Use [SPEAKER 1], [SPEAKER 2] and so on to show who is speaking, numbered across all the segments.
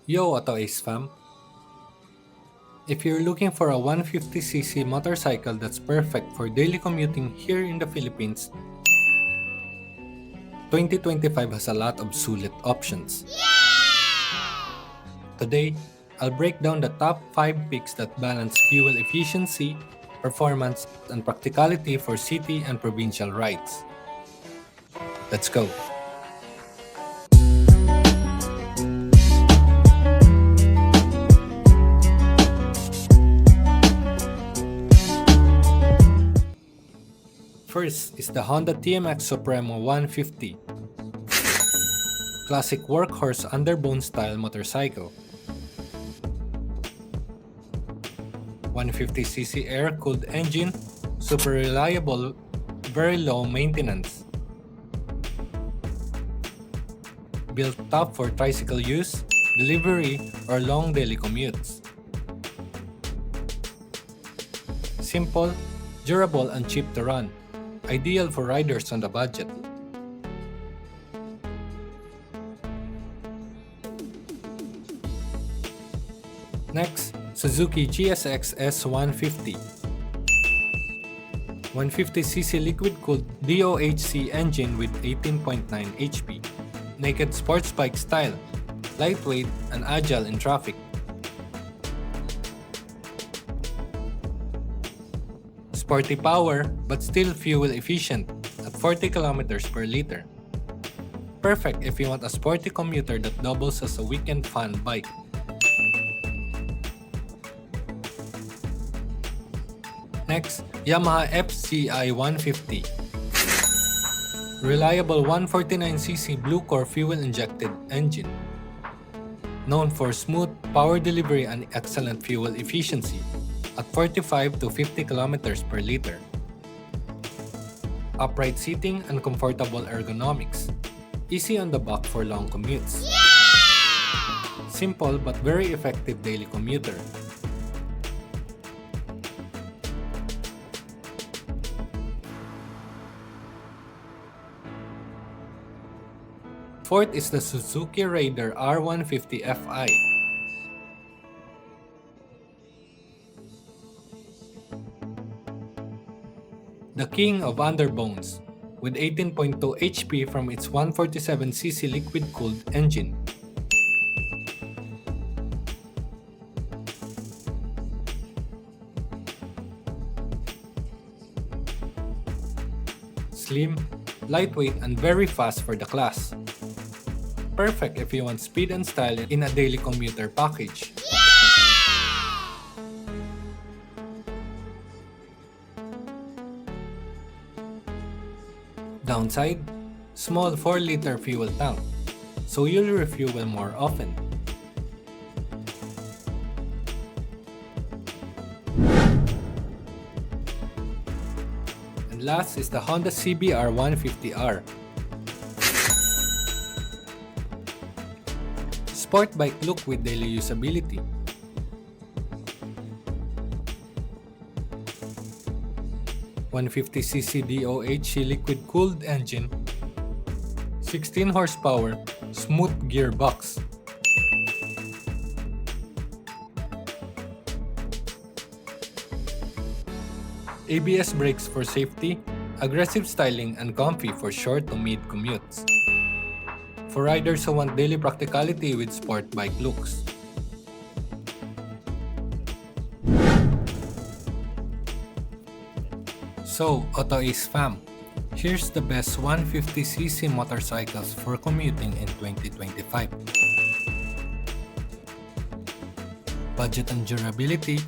[SPEAKER 1] Yo, AutoAce fam! If you're looking for a 150cc motorcycle that's perfect for daily commuting here in the Philippines, 2025 has a lot of sulit options. Today, I'll break down the top 5 picks that balance fuel efficiency, performance, and practicality for city and provincial rides. Let's go! First is the Honda TMX Supremo 150, classic workhorse underbone style motorcycle. 150cc air-cooled engine, super reliable, very low maintenance. Built top for tricycle use, delivery, or long daily commutes. Simple, durable, and cheap to run. Ideal for riders on the budget. Next, Suzuki GSX-S150. 150cc liquid-cooled DOHC engine with 18.9 HP. Naked sports bike style, lightweight and agile in traffic. Sporty power but still fuel efficient at 40 kilometers per liter. Perfect if you want a sporty commuter that doubles as a weekend fun bike. Next, Yamaha FZi 150. Reliable 149cc blue core fuel-injected engine. Known for smooth power delivery and excellent fuel efficiency at 45 to 50 kilometers per liter. Upright seating and comfortable ergonomics. Easy on the back for long commutes. Simple but very effective daily commuter. Fourth is the Suzuki Raider R150 Fi. The king of underbones, with 18.2 HP from its 147cc liquid-cooled engine. Slim, lightweight, and very fast for the class. Perfect if you want speed and style in a daily commuter package. Downside, small 4-liter fuel tank, so you'll refuel more often. And last is the Honda CBR 150R. Sport bike look with daily usability. (150cc DOHC liquid-cooled engine, 16 horsepower, smooth gearbox. ABS brakes for safety, aggressive styling, and comfy for short to mid commutes. For riders who want daily practicality with sport bike looks. So, AutoAce fam, here's the best 150cc motorcycles for commuting in 2025. Budget and durability,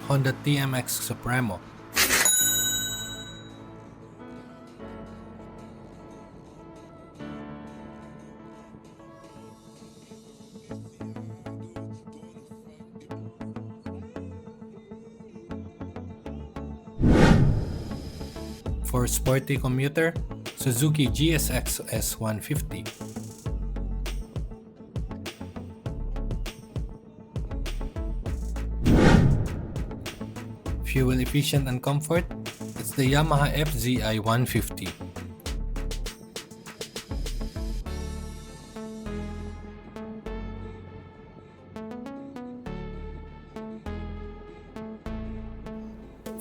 [SPEAKER 1] Honda TMX Supremo. For sporty commuter, Suzuki GSX-S150. Fuel efficient and comfort, it's the Yamaha FZi 150.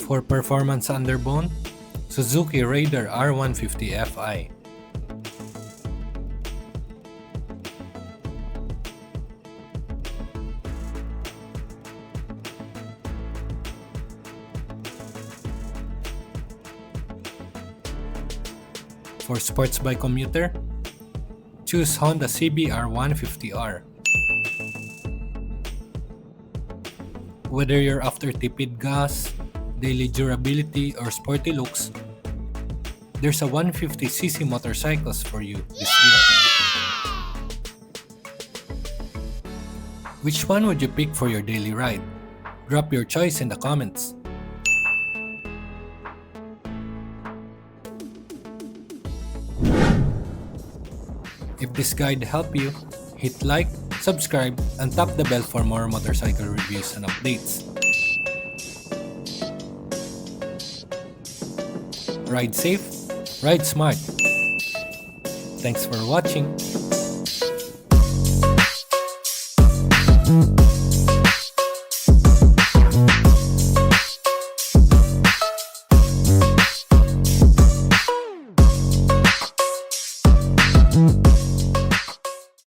[SPEAKER 1] For performance underbone, Suzuki Raider R150 Fi. For sports bike commuter, choose Honda CBR 150R. Whether you're after tipid gas, daily durability, or sporty looks, there's a 150cc motorcycles for you this year. Which one would you pick for your daily ride? Drop your choice in the comments. If this guide helped you, hit like, subscribe, and tap the bell for more motorcycle reviews and updates. Ride safe, ride smart. Thanks for watching.